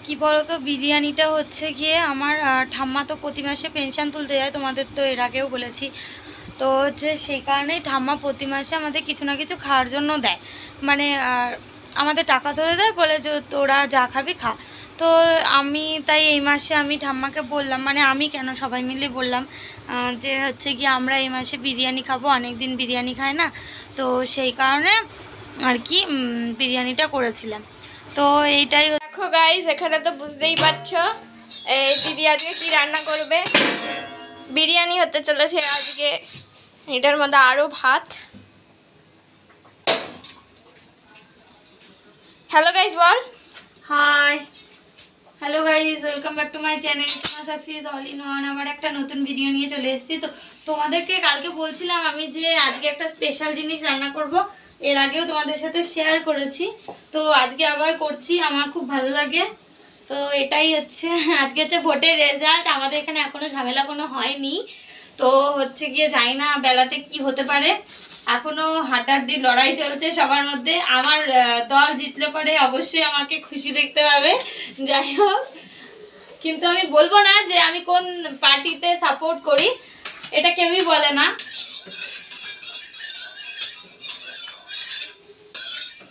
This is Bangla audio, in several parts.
কি বলতো, বিরিয়ানিটা হচ্ছে গিয়ে আমার ঠাম্মা তো প্রতি মাসে পেনশন তুলতে যায়, তোমাদের তো এর আগেও বলেছি। তো হচ্ছে সেই কারণেই ঠাম্মা প্রতি মাসে আমাদের কিছু না কিছু খাওয়ার জন্য দেয়, মানে আমাদের টাকা ধরে দেয়, বলে যে তোরা যা খাবি খা। তো আমি তাই এই মাসে আমি ঠাম্মাকে বললাম, মানে আমি কেন, সবাই মিলে বললাম যে হচ্ছে কি আমরা এই মাসে বিরিয়ানি খাবো, অনেক দিন বিরিয়ানি খাই না। তো সেই কারণে আর কি বিরিয়ানিটা করেছিলাম। তো এইটাই। দেখো গাইস, এখানে তো বুঝতেই পারছো এই দিদি আজকে কি রান্না করবে। বিরিয়ানি হতে চলেছে আজকে, এটার মধ্যে আরো ভাত। হ্যালো গাইস বল। Hi, hello guys, welcome back to my channel Soma success all in one. আবার একটা নতুন ভিডিও নিয়ে চলে এসেছি। তো তোমাদেরকে কালকে বলছিলাম আমি যে আজকে একটা স্পেশাল জিনিস রান্না করব, এর আগেও তোমাদের সাথে শেয়ার করেছি, তো আজকে আবার করছি, আমার খুব ভালো লাগে। তো এটাই হচ্ছে আজকে হচ্ছে ভোটের রেজাল্ট, আমাদের এখানে এখনো ঝামেলা কোনো হয়নি। তো হচ্ছে গিয়ে জানি না বেলাতে কি হতে পারে, এখনো হাড্ডাহাড্ডি লড়াই চলছে সবার মধ্যে। আমার দল জিতলে পরে অবশ্যই আমাকে খুশি দেখতে পাবে। যাই হোক, কিন্তু আমি বলবো না যে আমি কোন পার্টিতে সাপোর্ট করি, এটা কেউই বলে না।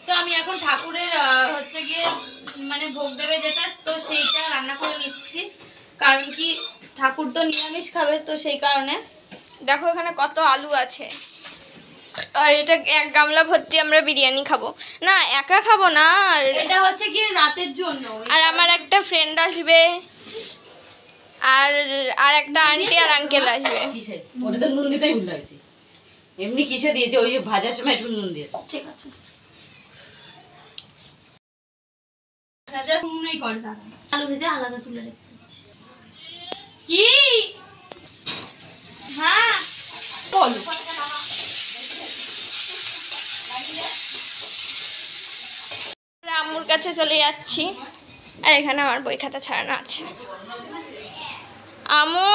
তো আমি এখন ঠাকুরের হচ্ছে গিয়ে মানে ভোগ দেবে যেটা, তো সেইটা রান্না করে নিচ্ছি, কারণ কি ঠাকুর তো নিরামিষ খাবে, তো সেই কারণে। দেখো এখানে কত আলু আছে, আর এটা এক গামলা ভর্তি আমরা বিরিয়ানি খাবো। না একা খাবো না, আর এটা হচ্ছে কি রাতের জন্য। আর আমার একটা ফ্রেন্ড আসবে, আর আর একটা আন্টি আর আঙ্কেল আসবে। কিসে ওটা তো নুন দিতেই ভুল লাগছে, এমনি কিসে দিয়েছে, ওই ভাজার সময় একটু নুন দিয়ে। ঠিক আছে, রাজা শুনুনই করে দাঁড়া, আলু ভেজে আলাদা তুলে রেখে দিচ্ছি। কি হ্যাঁ বলো। আমরা আম্মুর কাছে চলে যাচ্ছি, আর এখানে আমার বই খাতা ছাড়ানো আছে। আম্মু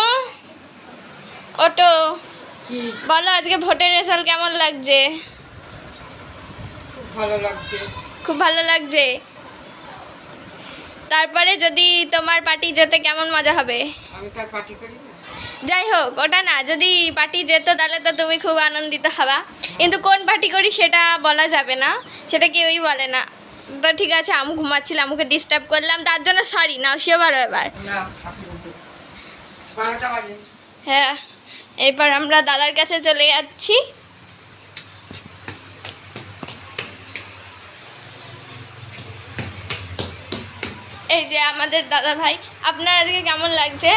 ওটো, বলো আজকে ভোটের রেজাল্ট কেমন লাগছে? খুব ভালো লাগছে। খুব ভালো লাগছে। তারপরে যদি তোমার পার্টি যেতে কেমন মজা হবে? আমি তার পার্টি করি না। যাই হোক, ওটা না, যদি পার্টি যেত তাহলে তো তুমি খুব আনন্দিত হবা, কিন্তু কোন পার্টি করি সেটা বলা যাবে না, সেটা কেউই বলে না। তো ঠিক আছে, আমু ঘুমাচ্ছিল, আমুকে ডিস্টার্ব করলাম, তার জন্য সরি। নাও শুয়ে পারো এবার। হ্যাঁ, এরপর আমরা দাদার কাছে চলে যাচ্ছি। এই যে আমাদের দাদা ভাই। আপনার আজকে কেমন লাগছে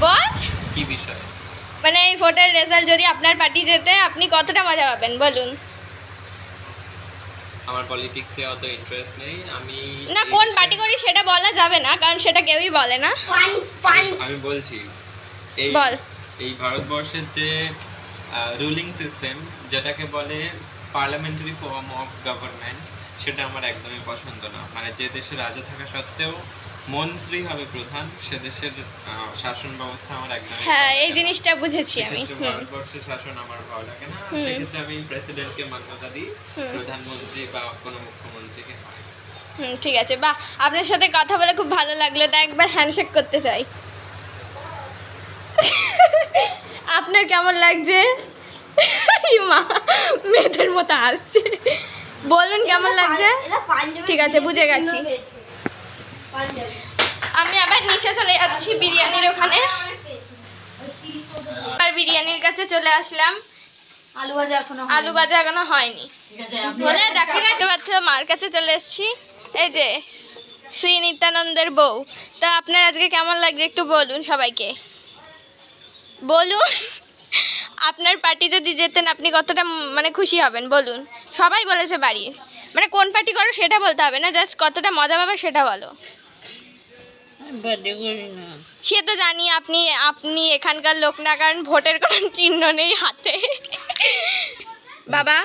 বল? কি বিষয়? মানে এই ভোটের রেজাল্ট যদি আপনার পার্টি যেতে আপনি কতটা মজা পাবেন বলুন? আমার পলিটিক্সে অত ইন্টারেস্ট নেই, আমি না কোন পার্টি করি সেটা বলা যাবে না, কারণ সেটা কেউই বলে না। আমি বলছি এই বল। এই ভারতবর্ষের যে রুলিং সিস্টেম, যেটাকে বলে পার্লামেন্টারি ফর্ম অফ গভর্নমেন্ট, সেটা আমার একদমই পছন্দ না। মানে যে দেশে রাজা থাকা সত্ত্বেও মন্ত্রী হবে প্রধান, সে দেশের শাসন ব্যবস্থা আমার একদমই হ্যাঁ, এই জিনিসটা বুঝেছি আমি। ভারতবর্ষের শাসন আমার ভালো লাগে না। সেক্ষেত্রে আমি প্রেসিডেন্টকে মান্যতা দিই, প্রধানমন্ত্রী বা কোনো মুখ্যমন্ত্রীকে নয়। ঠিক আছে, বাহ, আপনার সাথে কথা বলে খুব ভালো লাগলো, তাই একবার হ্যান্ডশেক করতে চাই। আপনার কেমন লাগছে? মা মেয়েদের মতো আসছে, বলুন কেমন লাগছে? ঠিক আছে, বুঝে গেছি। আমি আবার নিচে চলে যাচ্ছি বিরিয়ানির ওখানে, আর বিরিয়ানির কাছে চলে আসলাম। আলু ভাজা এখনো হয়নি, বলে দেখা গেছে বাচ্চা। মার কাছে চলে এসেছি, এই যে শ্রী নিত্যানন্দের বউ। তা আপনার আজকে কেমন লাগছে একটু বলুন সবাইকে, বলুন। আপনার পার্টি যদি যেতেন আপনি কতটা মানে খুশি হবেন বলুন? সবাই বলেছে বাড়ির, মানে কোন পার্টি করো সেটা বলতে হবে না, জাস্ট কতটা মজা পাবে সেটা বলো। সে তো জানি আপনি এখানকার লোক না, কারণ ভোটের কোনো চিহ্ন নেই হাতে। বাবা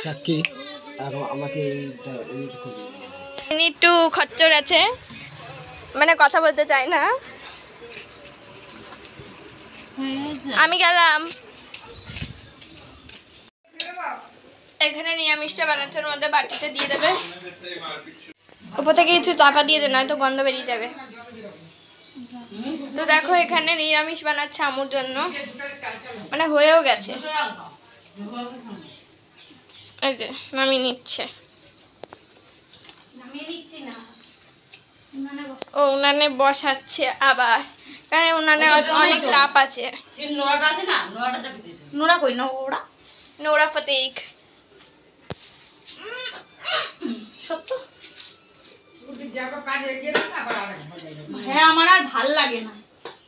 একটু খচ্চর আছে, মানে কথা বলতে চাই না। আমি গেলাম। এখানে নিরামিষটা বানাচ্ছের মধ্যে বাটিতে দিয়ে দেবে। ওপর থেকে কিছু চাপা দিয়ে দে, নয়তো গন্ধ বেরিয়ে যাবে। তো দেখো এখানে নিরামিষ বানাচ্ছে আমুর জন্য, মানে হয়েও গেছে। এই যে মামি নিচ্ছে। ও উনানে বসাচ্ছে আবার, কারণ উনানে অনেক তাপ আছে। নোড়াটা আছে না, নোড়াটা চাপি দিয়ে দে। নোরা কই না ওরা নোরা ফতেক সত্য। হ্যাঁ আমার আর ভাল লাগে না,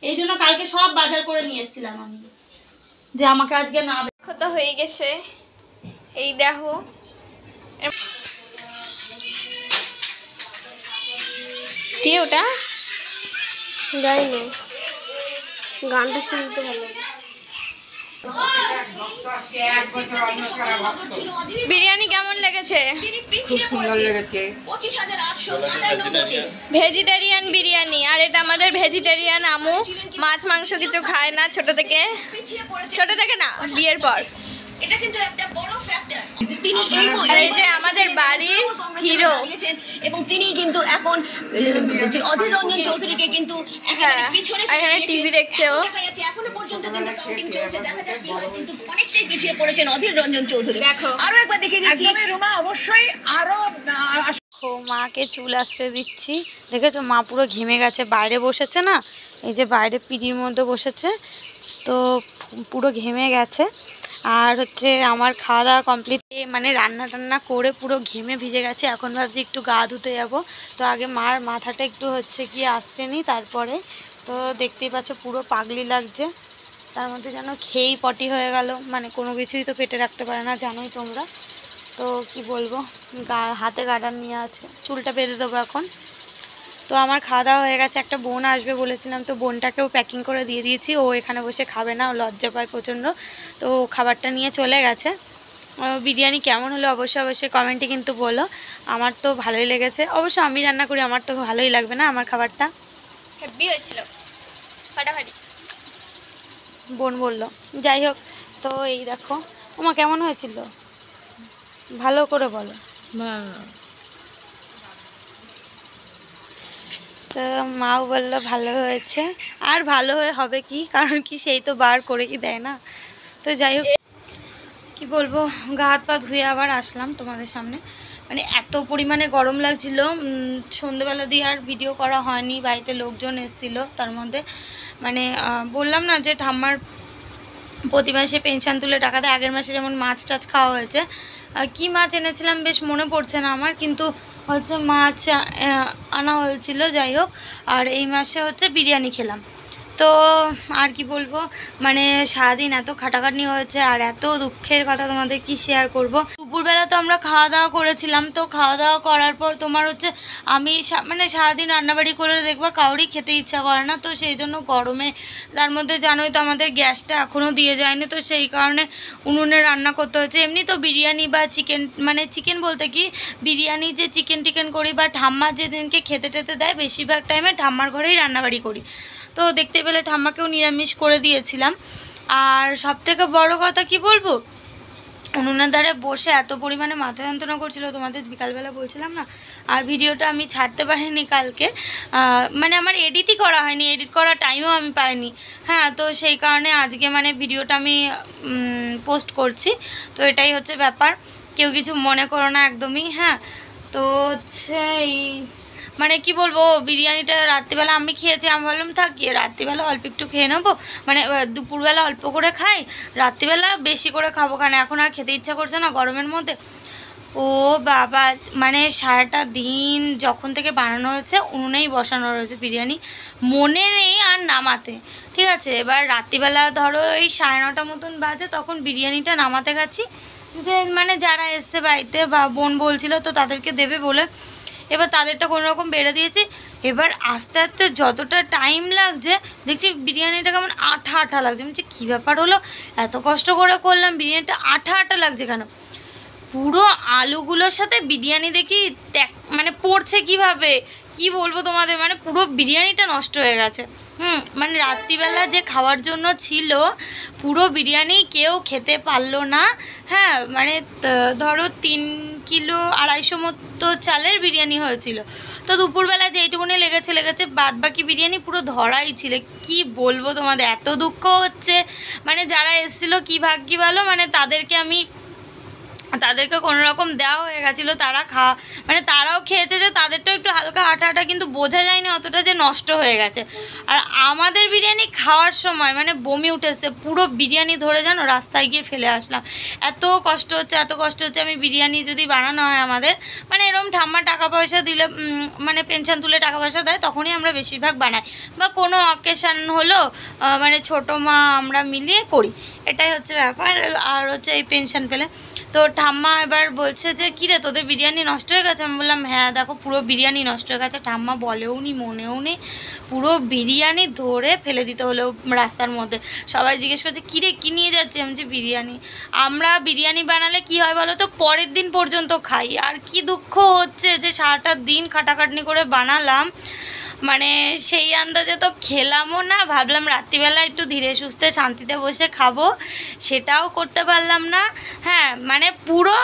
এই জন্য কালকে সব বাজার করে নিয়ে এসেছিলাম আমি, যে আমাকে আজকে না। কত হয়ে গেছে এই দেখো। কি ওটা গাইনি, গানটা শুনতে ভালো। বিরিয়ানি কেমন লেগেছে? খুব সুন্দর লেগেছে। ভেজিটেরিয়ান বিরিয়ানি, আর এটা আমাদের ভেজিটেরিয়ান আমু, মাছ মাংস কিছু খায় না ছোট থেকে না, বিয়ের পর। এটা কিন্তু একটা বড় ফ্যাক্টর। তিনি আর এই যে আমাদের বাড়ির হিরো, এবং তিনি কিন্তু এখন অধীর রঞ্জন চৌধুরীকে কিন্তু হ্যাঁ, পিছনে আর এখানে টিভি দেখছে ও। দেখা যাচ্ছে এখনো পর্যন্ত কিন্তু কাউন্টিং চলছে, দেখা যাক কি হয়, কিন্তু অনেকটাই পিছিয়ে পড়েছেন অধীর রঞ্জন চৌধুরী। দেখো আরো একবার দেখিয়ে দিচ্ছি, রুমা অবশ্যই আরো মাকে চুল আশ্রে দিচ্ছি, দেখেছো মা পুরো ঘেমে গেছে, বাইরে বসেছে না, এই যে বাইরে পিড়ির মধ্যে বসেছে, তো পুরো ঘেমে গেছে। আর হচ্ছে আমার খাওয়া দাওয়া কমপ্লিট, মানে রান্না টান্না করে পুরো ঘেমে ভিজে গেছে। এখন ভাবছি একটু গা ধুতে যাব, তো আগে মার মাথাটা একটু হচ্ছে গিয়ে আশ্রে নিই তারপরে। তো দেখতেই পাচ্ছ পুরো পাগলি লাগছে, তার মধ্যে যেন খেয়েই পটি হয়ে গেল, মানে কোনো কিছুই তো পেটে রাখতে পারে না জানোই তোমরা। তো কি বলবো, হাতে গার্ডার নিয়ে আছে, চুলটা বেঁধে দেবো এখন। তো আমার খাওয়া দাওয়া হয়ে গেছে, একটা বোন আসবে বলেছিলাম, তো বোনটাকেও প্যাকিং করে দিয়ে দিয়েছি, ও এখানে বসে খাবে না, ও লজ্জা পায় প্রচণ্ড, তো খাবারটা নিয়ে চলে গেছে। বিরিয়ানি কেমন হলো অবশ্যই কমেন্টে কিন্তু বলো, আমার তো ভালোই লেগেছে, অবশ্য আমি রান্না করি, আমার তো ভালোই লাগবে না আমার খাবারটা। হেভি হয়েছিল, ফাটাফাটি। বোন বললো, যাই হোক। তো এই দেখো তোমার কেমন হয়েছিল, ভালো করে বলো। তো মাও বললো ভালো হয়েছে, আর ভালো হবে কি, কারণ কি সেই তো বার করে কি দেয় না। তো যাই হোক কি বলবো, গা হাত পা ধুয়ে আবার আসলাম তোমাদের সামনে, মানে এত পরিমাণে গরম লাগছিল। সন্ধ্যেবেলা দিয়ে আর ভিডিও করা হয়নি, বাড়িতে লোকজন এসেছিলো, তার মধ্যে মানে বললাম না যে ঠাম্মার প্রতি মাসে পেনশন তুলে টাকা দেয়, আগের মাসে যেমন মাছ টাছ খাওয়া হয়েছে, কি মাছ এনেছিলাম বেশ মনে পড়ছে না আমার, কিন্তু হচ্ছে মাছ আনা হয়েছিল, যাই হোক। আর এই মাসে হচ্ছে বিরিয়ানি খেলাম। তো আর কি বলবো, মানে সারাদিন এত খাটাখাটনি হয়েছে, আর এত দুঃখের কথা তোমাদের কি শেয়ার করব। দুপুরবেলা তো আমরা খাওয়া দাওয়া করেছিলাম, তো খাওয়া দাওয়া করার পর তোমার হচ্ছে আমি মানে সারাদিন রান্নাবাড়ি করে দেখবা কাউরই খেতে ইচ্ছা করে না, তো সেই জন্য গরমে, তার মধ্যে জানোই তো আমাদের গ্যাসটা এখনও দিয়ে যায়নি, তো সেই কারণে উনুনে রান্না করতে হচ্ছে। এমনি তো বিরিয়ানি বা চিকেন, মানে চিকেন বলতে কি বিরিয়ানি যে চিকেন টিকেন করি বা ঠাম্মা যেদিনকে খেতে টেতে দেয়, বেশিরভাগ টাইমে ঠাম্মার ঘরেই রান্নাবাড়ি করি, তো দেখতে পেলে ঠাম্মাকেও নিরামিষ করে দিয়েছিলাম। আর সবথেকে বড় কথা কি বলবো, উনুনের ধারে বসে এত পরিমাণে মাথা যন্ত্রণা করছিল, তোমাদের বিকালবেলা বলছিলাম না, আর ভিডিওটা আমি ছাড়তে পারিনি কালকে, মানে আমার এডিটই করা হয়নি, এডিট করার টাইমও আমি পাইনি। হ্যাঁ, তো সেই কারণে আজকে মানে ভিডিওটা আমি পোস্ট করছি, তো এটাই হচ্ছে ব্যাপার, কেউ কিছু মনে করো না একদমই। হ্যাঁ, তো হচ্ছে এই মানে কি বলবো, বিরিয়ানিটা রাত্রিবেলা আমি খেয়েছি, আমি বললাম থাকি রাত্রিবেলা অল্প একটু খেয়ে নেবো, মানে দুপুরবেলা অল্প করে খাই, রাত্রিবেলা বেশি করে খাবো, কারণ এখন আর খেতে ইচ্ছা করছে না গরমের মধ্যে। ও বাবা, মানে সারাটা দিন যখন থেকে বানানো হয়েছে উনুনেই বসানো রয়েছে বিরিয়ানি, মনে নেই আর নামাতে, ঠিক আছে। এবার রাত্রিবেলা ধরো এই 9:30 মতন বাজে, তখন বিরিয়ানিটা নামাতে গেছি, যে মানে যারা এসছে বাড়িতে বা বোন বলছিল তো তাদেরকে দেবে বলে, এবার তাদেরটা কোনো রকম বেড়ে দিয়েছি। এবার আস্তে আস্তে যতটা টাইম লাগছে দেখছি বিরিয়ানিটা কেমন আঠা আঠা লাগছে, বলছি কী ব্যাপার হলো, এত কষ্ট করে করলাম বিরিয়ানিটা আঠা আঠা লাগছে কেন। পুরো আলুগুলোর সাথে বিরিয়ানি দেখি মানে পড়ছে কিভাবে, কি বলবো তোমাদের, মানে পুরো বিরিয়ানিটা নষ্ট হয়ে গেছে। মানে রাত্রিবেলা যে খাওয়ার জন্য ছিল পুরো বিরিয়ানি কেউ খেতে পারলো না। হ্যাঁ, মানে ধরো কিলো 250 মতো চালের বিরিয়ানি হয়েছিল। তো দুপুরবেলা যেইটুকুনি লেগেছে, বাদ বাকি বিরিয়ানি পুরো ধরাই ছিল। কি বলবো তোমাদের, এত দুঃখ হচ্ছে, মানে যারা এসেছিলো কি ভাগ্যি ভালো, মানে তাদেরকে কোনো রকম দেওয়া হয়ে গেছিলো, মানে তারাও খেয়েছে, যে তাদেরটাও একটু হালকা হাঁটা, কিন্তু বোঝা যায়নি অতটা যে নষ্ট হয়ে গেছে। আর আমাদের বিরিয়ানি খাওয়ার সময় মানে বমি উঠেছে, পুরো বিরিয়ানি ধরে যেন রাস্তায় গিয়ে ফেলে আসলাম। এত কষ্ট হচ্ছে। আমি বিরিয়ানি যদি বানানো হয় আমাদের, মানে এরকম ঠাম্মা টাকা পয়সা দিলে, মানে পেনশন তুলে টাকা পয়সা দেয়, তখনই আমরা বেশিরভাগ বানাই, বা কোনো অকেশান হলো মানে ছোটো মা আমরা মিলিয়ে করি, এটাই হচ্ছে ব্যাপার। আর হচ্ছে এই পেনশন পেলে তো ঠাম্মা এবার বলছে যে কিরে তোদের বিরিয়ানি নষ্ট হয়ে গেছে। আমি বললাম হ্যাঁ দেখো পুরো বিরিয়ানি নষ্ট হয়ে গেছে। ঠাম্মা বলেও নি মনেও নেই, পুরো বিরিয়ানি ধরে ফেলে দিতে হলো রাস্তার মধ্যে। সবাই জিজ্ঞেস করছে কিরে কী নিয়ে যাচ্ছি, আমি যে বিরিয়ানি। আমরা বিরিয়ানি বানালে কি হয় বলো তো, পরের দিন পর্যন্ত খাই। আর কি দুঃখ হচ্ছে যে সারাটা দিন খাটাখাটনি করে বানালাম, মানে সেই আন্দাজে তো খেলামও না, ভাবলাম রাত্রিবেলা একটু ধীরে সুস্থে শান্তিতে বসে খাবো, সেটাও করতে পারলাম না। হ্যাঁ মানে পুরো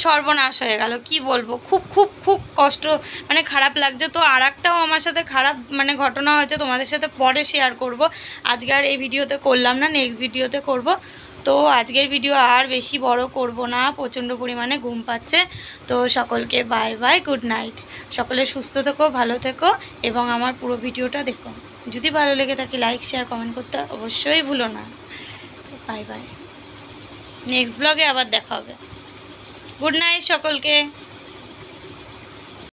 সর্বনাশ হয়ে গেল, কি বলবো, খুব খুব খুব কষ্ট, মানে খারাপ লাগছে। তো আর একটাও আমার সাথে খারাপ মানে ঘটনা হয়েছে, তোমাদের সাথে পরে শেয়ার করব, আজকে আর এই ভিডিওতে করলাম না, নেক্সট ভিডিওতে করব। তো আজকের ভিডিও আর বেশি বড় করব না, প্রচণ্ড পরিমাণে ঘুম পাচ্ছে। তো সকলকে বাই বাই, গুড নাইট। সকলে সুস্থ থেকো, ভালো থেকো, এবং আমার পুরো ভিডিওটা দেখো। যদি ভালো লেগে থাকে লাইক শেয়ার কমেন্ট করতে অবশ্যই ভুলো না। তো বাই বাই, নেক্সট ব্লগে আবার দেখা হবে। গুড নাইট সকলকে।